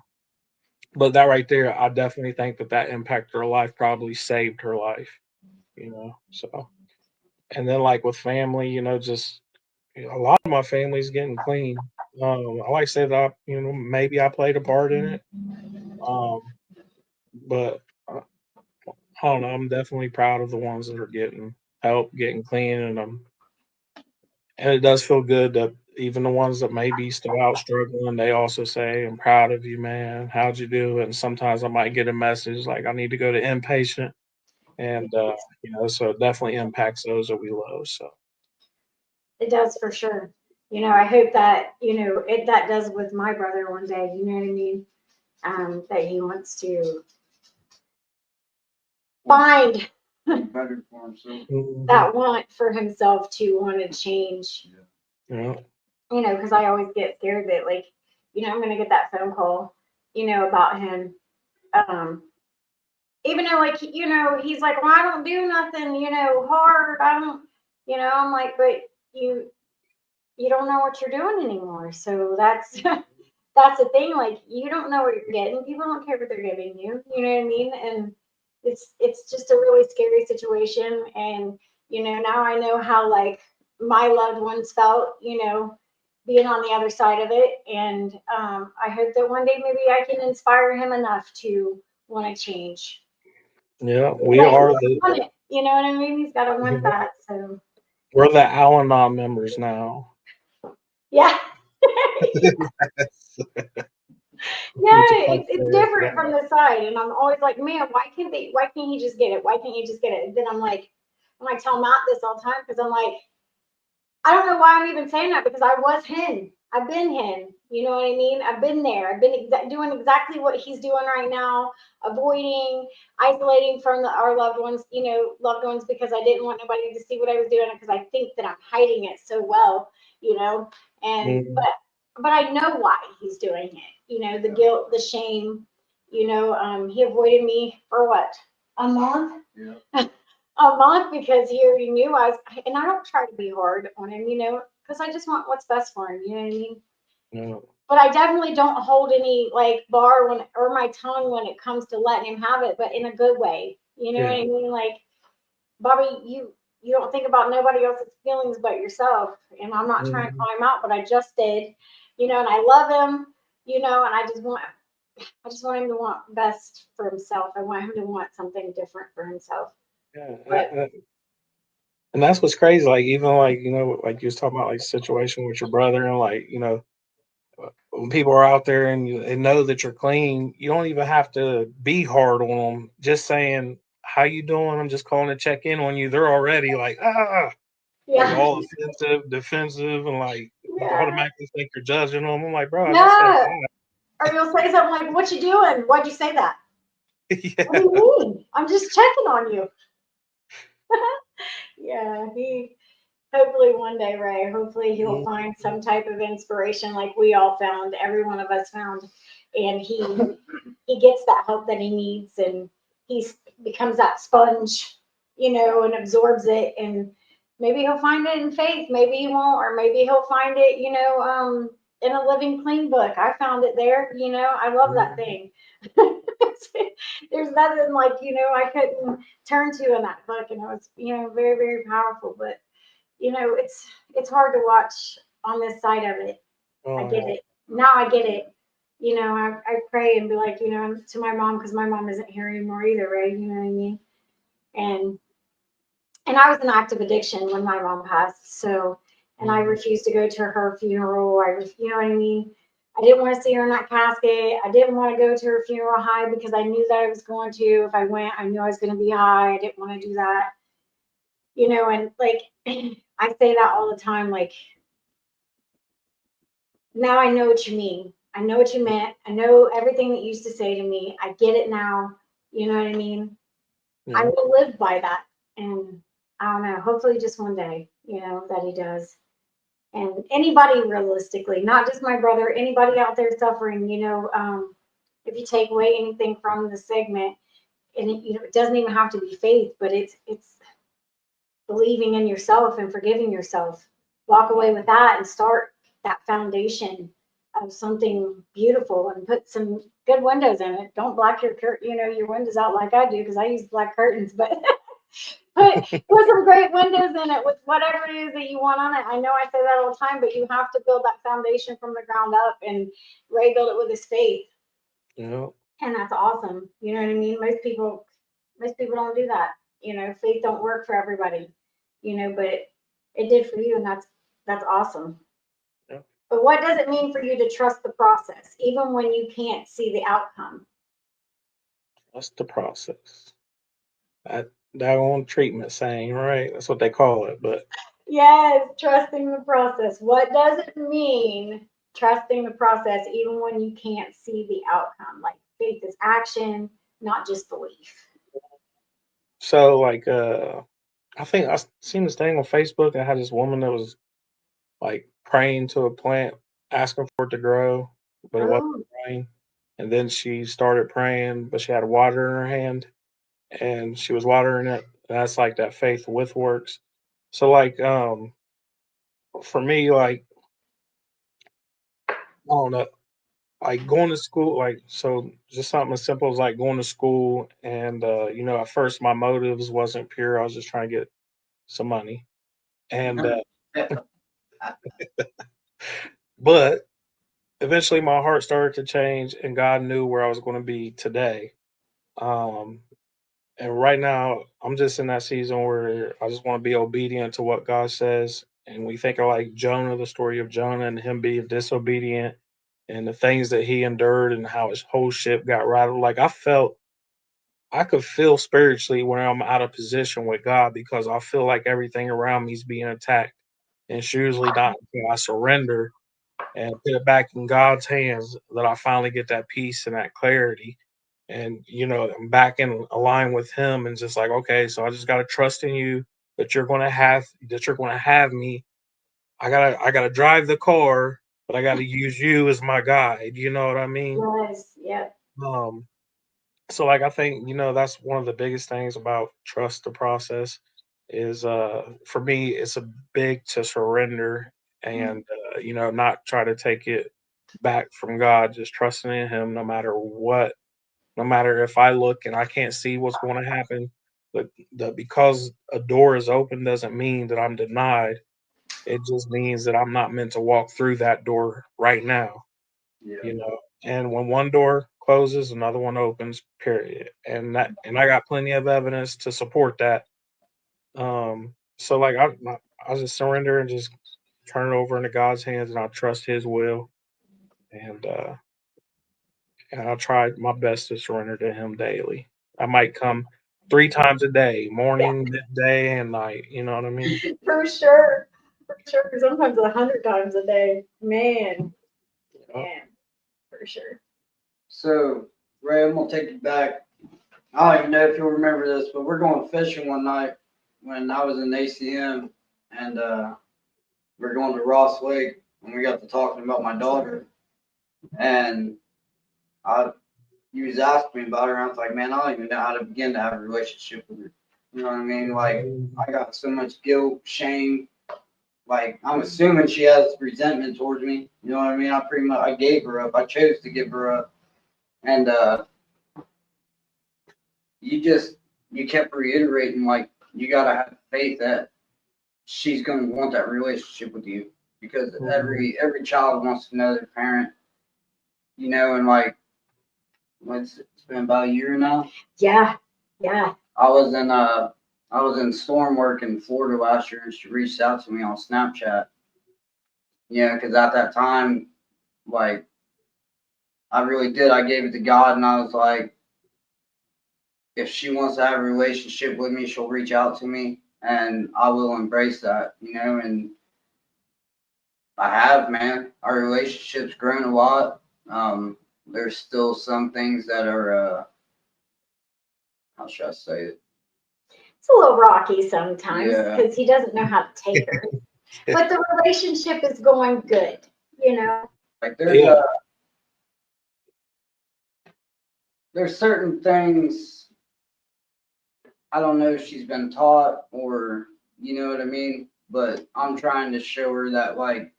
but that right there, I definitely think that impacted her life, probably saved her life. So, and then like with family, just a lot of my family's getting clean. I like to say that maybe I played a part in it. Um, but I don't know. I'm definitely proud of the ones that are getting help, getting clean, and it does feel good that even the ones that may be still out struggling, they also say, "I'm proud of you, man. How'd you do?" And sometimes I might get a message like, "I need to go to inpatient," and so it definitely impacts those that we love. So. It does for sure. I hope that, that does with my brother one day, you know what I mean? That he wants to find Better for himself. Mhm. that want for himself to want to change, Yeah. because I always get scared that, like, I'm going to get that phone call, about him. Um, Even though, like, he's like, well, I don't do nothing, hard. I don't, I'm like, but you don't know what you're doing anymore. So that's that's the thing. Like, you don't know what you're getting. People don't care what they're giving you. You know what I mean? And it's just a really scary situation. And now I know how, like, my loved ones felt. Being on the other side of it. And I hope that one day maybe I can inspire him enough to want to change. Yeah, we But he's are gotta want it. You know what I mean? He's got to want the that. So we're the Al-Anon members now. yeah. Which Yeah, is like it's different from the side, and I'm always like, man, why can't he just get it? Why can't he just get it? And then I'm like, tell Matt this all the time because I'm like, I don't know why I'm even saying that because I was him. I've been him. You know what I mean? I've been there. I've been doing exactly what he's doing right now, avoiding, isolating from our loved ones, loved ones, because I didn't want nobody to see what I was doing because I think that I'm hiding it so well, And Mhm. but but I know why he's doing it. You know, the guilt, the shame. You know, he avoided me for what, a month? Yeah. A month because he already knew I was, and I don't try to be hard on him, you know, because I just want what's best for him. You know what I mean? No. But I definitely don't hold any like bar when or my tongue when it comes to letting him have it, but in a good way. You know what Yeah. I mean? Like, Bobby, you don't think about nobody else's feelings but yourself. And I'm not trying to Mhm. call him out, but I just did. You know, and I love him, you know, and I just want him to want best for himself. I want him to want something different for himself. Yeah. But And that's what's crazy. Like even like like you was talking about like situation with your brother and like when people are out there and they know that you're clean, you don't even have to be hard on them. Just saying how you doing. I'm just calling to check in on you. They're already like yeah, all offensive, defensive, and like yeah, automatically think you're judging them. I'm like, bro, I just said yeah. Or you'll say something like, "What you doing? Why'd you say that?" hi. What do you mean? I'm just checking on you. Yeah, he hopefully one day, Ray, hopefully he'll Yeah. find some type of inspiration like we all found, every one of us found, and he gets that help that he needs, and he becomes that sponge, you know, and absorbs it, and maybe he'll find it in faith, maybe he won't, or maybe he'll find it, you know, in a Living Clean book. I found it there, you know. I love that thing. There's nothing like, you know, I couldn't turn to in that book, and it was, you know, very, very powerful. But you know, it's hard to watch on this side of it. I Oh get yeah. it. Now I get it. You know, I pray and be like, you know, to my mom because my mom isn't here anymore either, right? You know what I mean? And and I was in active addiction when my mom passed, so and I Mhm. refused to go to her funeral. You know what I mean? I didn't want to see her in that casket. I didn't want to go to her funeral high because I knew that I was going to. If I went, I knew I was going to be high. I didn't want to do that. You know, and like I say that all the time, like now I know what you mean. I know what you meant. I know everything that you used to say to me. I get it now. You know what I mean? I Yeah. will live by that. And I don't know, hopefully just one day, you know, that he does. And anybody realistically, not just my brother, anybody out there suffering, you know, if you take away anything from the segment, and you know, it doesn't even have to be faith, but it's believing in yourself and forgiving yourself. Walk away with that and start that foundation of something beautiful and put some good windows in it. Don't black you know, your windows out like I do because I use black curtains, but put some great windows in it with whatever it is that you want on it. I know I say that all the time, but you have to build that foundation from the ground up, and Ray built it with his faith, Yeah. and that's awesome. You know what I mean? Most people don't do that. You know, faith don't work for everybody. You know, but it did for you, and that's awesome. Yeah. But what does it mean for you to trust the process, even when you can't see the outcome? That's the process. That on treatment saying, right? That's what they call it. But Yes, trusting the process. What does it mean, trusting the process, even when you can't see the outcome? Like faith is action, not just belief. so like I think seen this thing on Facebook. I had this woman that was like praying to a plant, asking for it to grow, but it wasn't Oh, growing. And then she started praying, but she had water in her hand and she was watering it. That's like that faith with works. So like for me, like I don't know, like going to school, like so just something as simple as like going to school and at first my motives wasn't pure. I was just trying to get some money. And but eventually my heart started to change and God knew where I was going to be today. Um, and right now I'm just in that season where I just want to be obedient to what God says. And we think of like Jonah, the story of Jonah and him being disobedient and the things that he endured and how his whole ship got rattled. Like I could feel spiritually when I'm out of position with God because I feel like everything around me is being attacked. And it's usually not until I surrender and put it back in God's hands that I finally get that peace and that clarity. And I'm back in align with Him, and just like, okay, so I just gotta trust in you that you're gonna have me. I gotta drive the car, but I got to use you as my guide. You know what I mean? Yes, yep. Um, so like I think that's one of the biggest things about trust the process is for me it's a big to surrender and not try to take it back from God, just trusting in Him no matter what, no matter if I look and I can't see what's going to happen. But because a door is open doesn't mean that I'm denied. It just means that I'm not meant to walk through that door right now, Yeah. you know. And when one door closes, another one opens, period. And I got plenty of evidence to support that. So like I just surrender and just turn it over into God's hands, and I'll trust His will, and I'll try my best to surrender to Him daily. I might come 3 times a day, Yeah, morning, midday, and night. You know what I mean? for sure. For sure. Sometimes 100 times a day. Man, Yep. man, for sure. So, Ray, I'm gonna take you back. I don't even know if you'll remember this, but we're going fishing one night when I was in ACM, and we're going to Ross Lake, and we got to talking about my daughter, and you was asking me about her, and I was like, man, I don't even know how to begin to have a relationship with her. You know what I mean? Like, I got so much guilt, shame. Like, I'm assuming she has resentment towards me. You know what I mean? I gave her up. I chose to give her up. And you kept reiterating, like, you gotta have faith that she's gonna want that relationship with you. Because every child wants to know their parent, and like, it's been about a year now. Yeah, yeah. I was in storm work in Florida last year, and she reached out to me on Snapchat. Because at that time, like, I really did. I gave it to God, and I was like, if she wants to have a relationship with me, she'll reach out to me, and I will embrace that. And I have, man. Our relationship's grown a lot. There's still some things that are, how should I say it? It's a little rocky sometimes Yeah. because he doesn't know how to take her. But the relationship is going good, Like Yeah. there's certain things I don't know if she's been taught or you know what I mean, but I'm trying to show her that like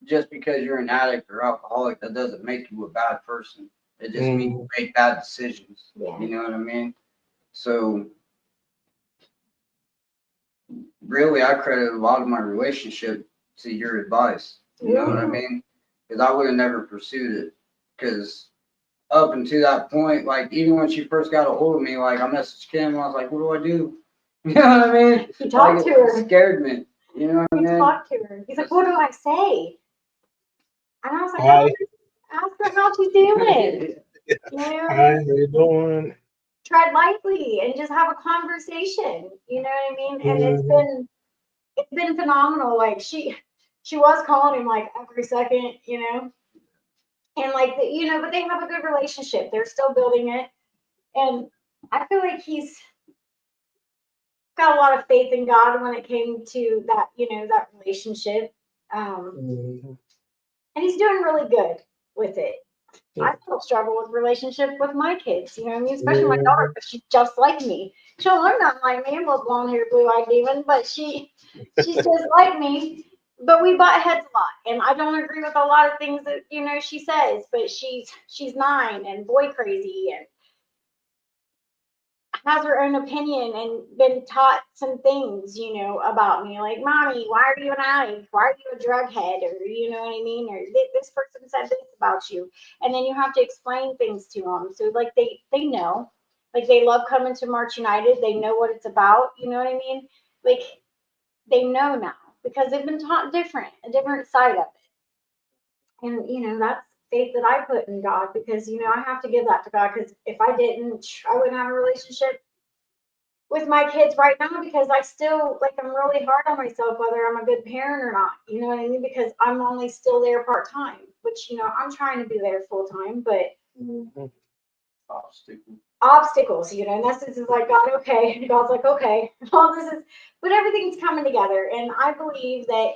just because you're an addict or alcoholic, that doesn't make you a bad person. It just means you make bad decisions. Yeah. You know what I mean? So really, I credit a lot of my relationship to your advice. You know what I mean? Because I would have never pursued it. Because up until that point, like even when she first got a hold of me, like I messaged Kim, I was like, "What do I do?" You know what I mean? He talked to her. It scared me. You know what I He mean? talked to her. He's like, "What do I say?" And I was like, Hi. "Ask her how she's doing." Hi, how you doing? Tread lightly and just have a conversation. You know what I mean? And it's been phenomenal. Like she was calling him like every second, and like but they have a good relationship. They're still building it, and I feel like he's got a lot of faith in God when it came to that, that relationship. And he's doing really good with it. I still struggle with relationship with my kids, especially my daughter, because she's just like me. She'll learn not like me, I'm a blonde hair, blue eyed demon, but she's just like me. But we butt heads a lot, and I don't agree with a lot of things that she says. But she's 9 and boy crazy and has her own opinion and been taught some things, about me. Like, mommy, why are you an addict? Why are you a drug head? Or, you know what I mean? Or this person said this about you. And then you have to explain things to them. So, like, they know. Like, they love coming to March United. They know what it's about. You know what I mean? Like, they know now because they've been taught a different side of it. And, that's faith that I put in God because, I have to give that to God because if I didn't, I wouldn't have a relationship with my kids right now because I still I'm really hard on myself whether I'm a good parent or not. You know what I mean? Because I'm only still there part time, which I'm trying to be there full time, but obstacles, and this is like God, okay. And God's like, okay, all this is, but everything's coming together, and I believe that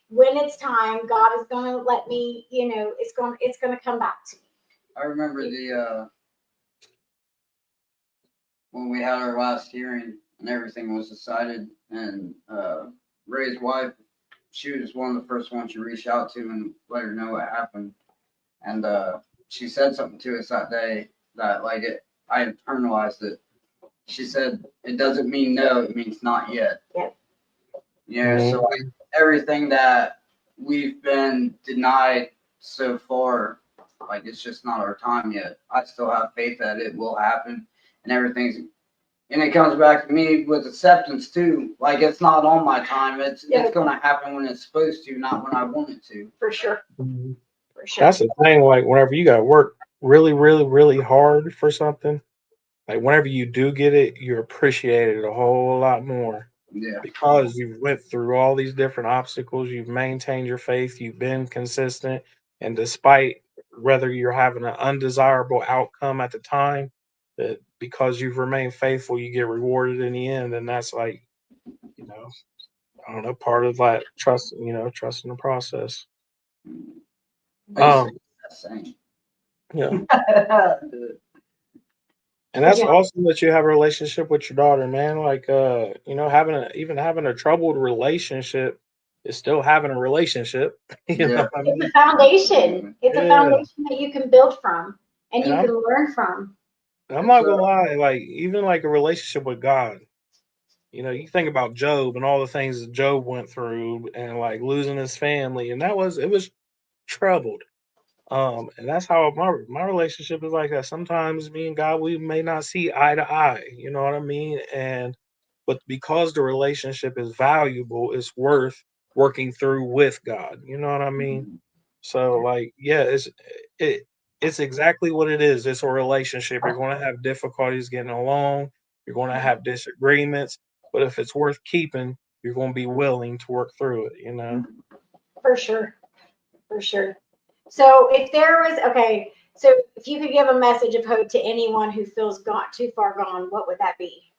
when it's time, God is going to let me, it's going to come back to me. I remember when we had our last hearing and everything was decided, and Ray's wife, she was one of the first ones you reached out to and let her know what happened. And she said something to us that day that I internalized it. She said, "It doesn't mean no, it means not yet." Yep. So like everything that we've been denied so far, like it's just not our time yet. I still have faith that it will happen, and and it comes back to me with acceptance too. Like it's not on my time. It's going to happen when it's supposed to, not when I want it to. For sure. Mhm. For sure. That's the thing. Like whenever you got to work really, really, really hard for something, like whenever you do get it, you appreciate it a whole lot more Yeah. because you've went through all these different obstacles. You've maintained your faith. You've been consistent, and despite whether you're having an undesirable outcome at the time, that because you've remained faithful, you get rewarded in the end, and that's like, you know, I don't know, part of that trust. Trust in the process. I used to Um, think that's saying. yeah. And that's awesome that you have a relationship with your daughter, man. Like, even having a troubled relationship is still having a relationship. You know Yeah. what I It's mean? a foundation. It's a Yeah. foundation that you can build from and And you can learn from. I'm not gonna lie, like even like a relationship with God. You think about Job and all the things that Job went through and like losing his family, and it was troubled. And that's how my relationship is like that. Sometimes me and God, we may not see eye to eye. You know what I mean? But because the relationship is valuable, it's worth working through with God. You know what I mean? So like, yeah, it it's exactly what it is. It's a relationship. You're going to have difficulties getting along. You're going to have disagreements, but if it's worth keeping, you're going to be willing to work through it. For sure. For sure. So if you could give a message of hope to anyone who feels gone too far gone, what would that be?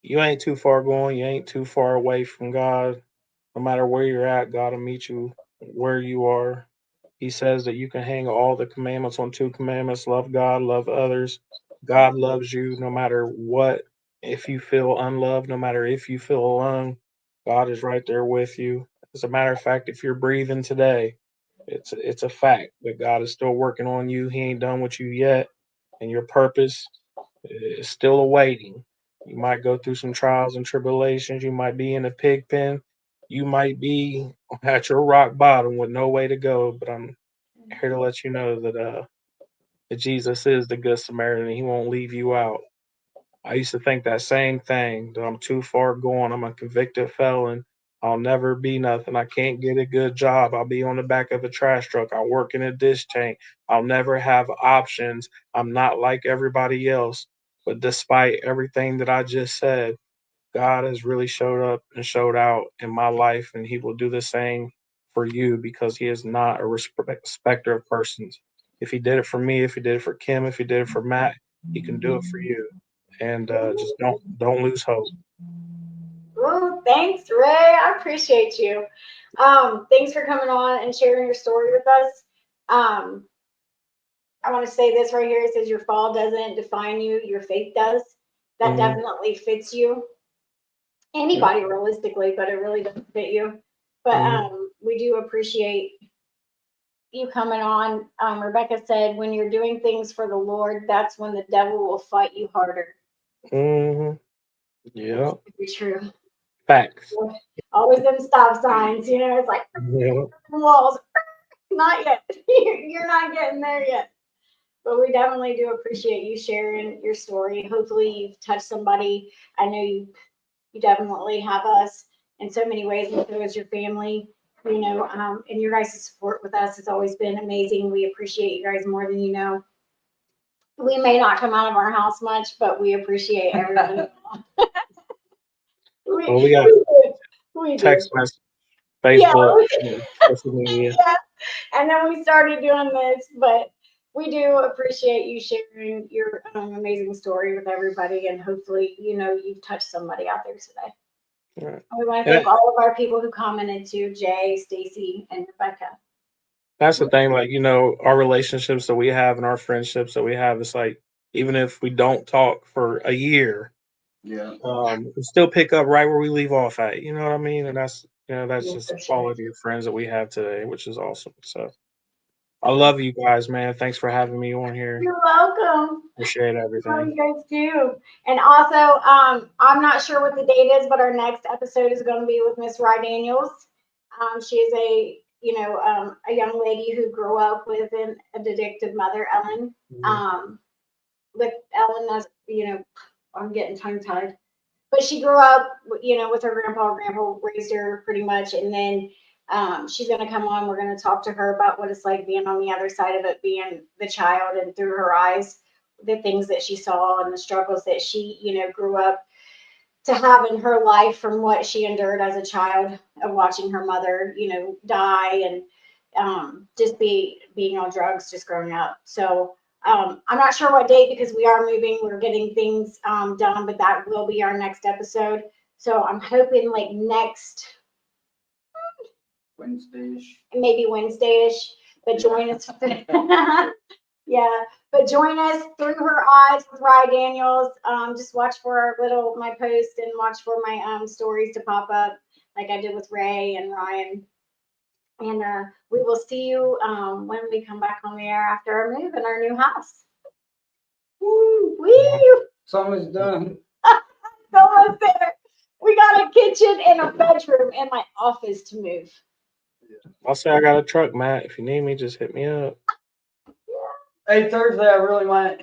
You ain't too far going. You ain't too far away from God. No matter where you're at, God will meet you where you are. He says that you can hang all the commandments on two commandments: love God, love others. God loves you no matter what. If you feel unloved, no matter if you feel alone, God is right there with you. As a matter of fact, if you're breathing today, it's a fact that God is still working on you. He ain't done with you yet, and your purpose is still awaiting. You might go through some trials and tribulations. You might be in a pig pen. You might be at your rock bottom with no way to go. But I'm here to let you know that Jesus is the good Samaritan and he won't leave you out. I used to think that same thing, that I'm too far gone. I'm a convicted felon. I'll never be nothing. I can't get a good job. I'll be on the back of a trash truck. I'll work in a dish tank. I'll never have options. I'm not like everybody else. But despite everything that I just said, God has really showed up and showed out in my life, and He will do the same for you because He is not a respecter of persons. If He did it for me, if He did it for Kim, if He did it for Matt, He can do it for you. And just don't lose hope. Well, thanks, Ray. I appreciate you. Thanks for coming on and sharing your story with us. I want to say this right here. It says your fall doesn't define you, your faith does. That definitely fits you. Anybody realistically, but it really doesn't fit you. But we do appreciate you coming on. Rebecca said, when you're doing things for the Lord, that's when the devil will fight you harder. Mm-hmm. Yeah. It's true. Facts. Always them stop signs, it's like Yeah. walls. Not yet. You're not getting there yet. But we definitely do appreciate you sharing your story. Hopefully you've touched somebody. I know you definitely have us in so many ways, and so has your family. And your guys' support with us has always been amazing. We appreciate you guys more than you know. We may not come out of our house much, but we appreciate everyone. We got we do. text message, Yeah, Facebook, social media. yeah. And then we started doing this, but we do appreciate you sharing your amazing story with everybody, and hopefully, you've touched somebody out there today. Right. We want to Yeah. thank all of our people who commented too, Jay, Stacy, and Rebecca. That's the thing, like, our relationships that we have and our friendships that we have, it's like, even if we don't talk for a year, Yeah. we still pick up right where we leave off at. You know what I mean? And that's Yeah, just for the sure. quality of friends that we have today, which is awesome. So I love you guys, man. Thanks for having me on here. You're welcome. Appreciate How everything. you guys do. And also, I'm not sure what the date is, but our next episode is going to be with Miss Rye Daniels. She is a young lady who grew up with an addictive mother, Ellen. With Ellen, as I'm getting tongue tied. But she grew up, with her grandpa. Grandpa raised her pretty much, and then she's going to come on. We're going to talk to her about what it's like being on the other side of it, being the child, and through her eyes, the things that she saw and the struggles that she, grew up to have in her life from what she endured as a child of watching her mother, die and just being on drugs just growing up. So I'm not sure what date because we are moving. We're getting things done, but that will be our next episode. So I'm hoping like next Wednesday-ish. maybe Wednesday-ish, but join us. Yeah, but join us through her eyes with Rye Daniels. Just watch for my post and watch for my stories to pop up like I did with Ray and Ryan. And we will see you when we come back on the air after our move in our new house. Woo! Woo! Something's done. Almost there. We got a kitchen and a bedroom and my office to move. I'll say I got a truck, Matt. If you need me, just hit me up. Hey, Thursday, I really might.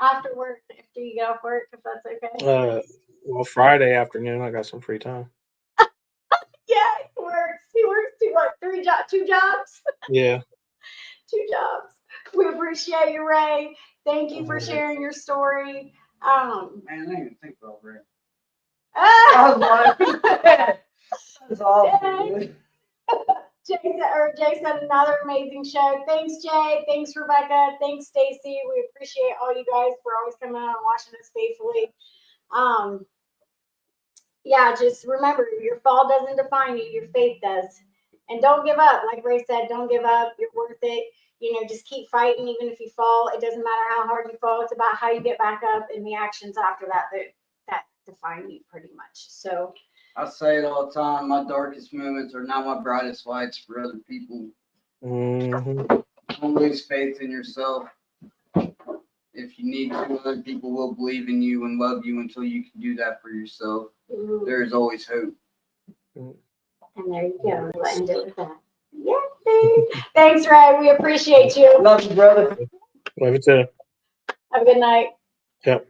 After work, after you get off work, if that's okay. Well, Friday afternoon, I got some free time. Yeah, he works. He works two jobs. Yeah. 2 jobs. We appreciate you, Ray. Thank you for sharing your story. Man, I didn't even think about Ray. I was like, that's awesome. Jay said another amazing show. Thanks, Jay. Thanks, Rebecca. Thanks, Stacy. We appreciate all you guys for always coming out and watching us faithfully. Yeah, just remember, your fall doesn't define you. Your faith does. And don't give up. Like Ray said, don't give up. You're worth it. Just keep fighting. Even if you fall, it doesn't matter how hard you fall. It's about how you get back up and the actions after that define you pretty much. So I say it all the time. My darkest moments are not my brightest lights for other people. Mm-hmm. Don't lose faith in yourself. If you need to, other people will believe in you and love you until you can do that for yourself. There is always hope. And there you go. We'll end it with that. Yay! Thanks, Ray. We appreciate you. Love you, brother. Love you too. Have a good night. Yep.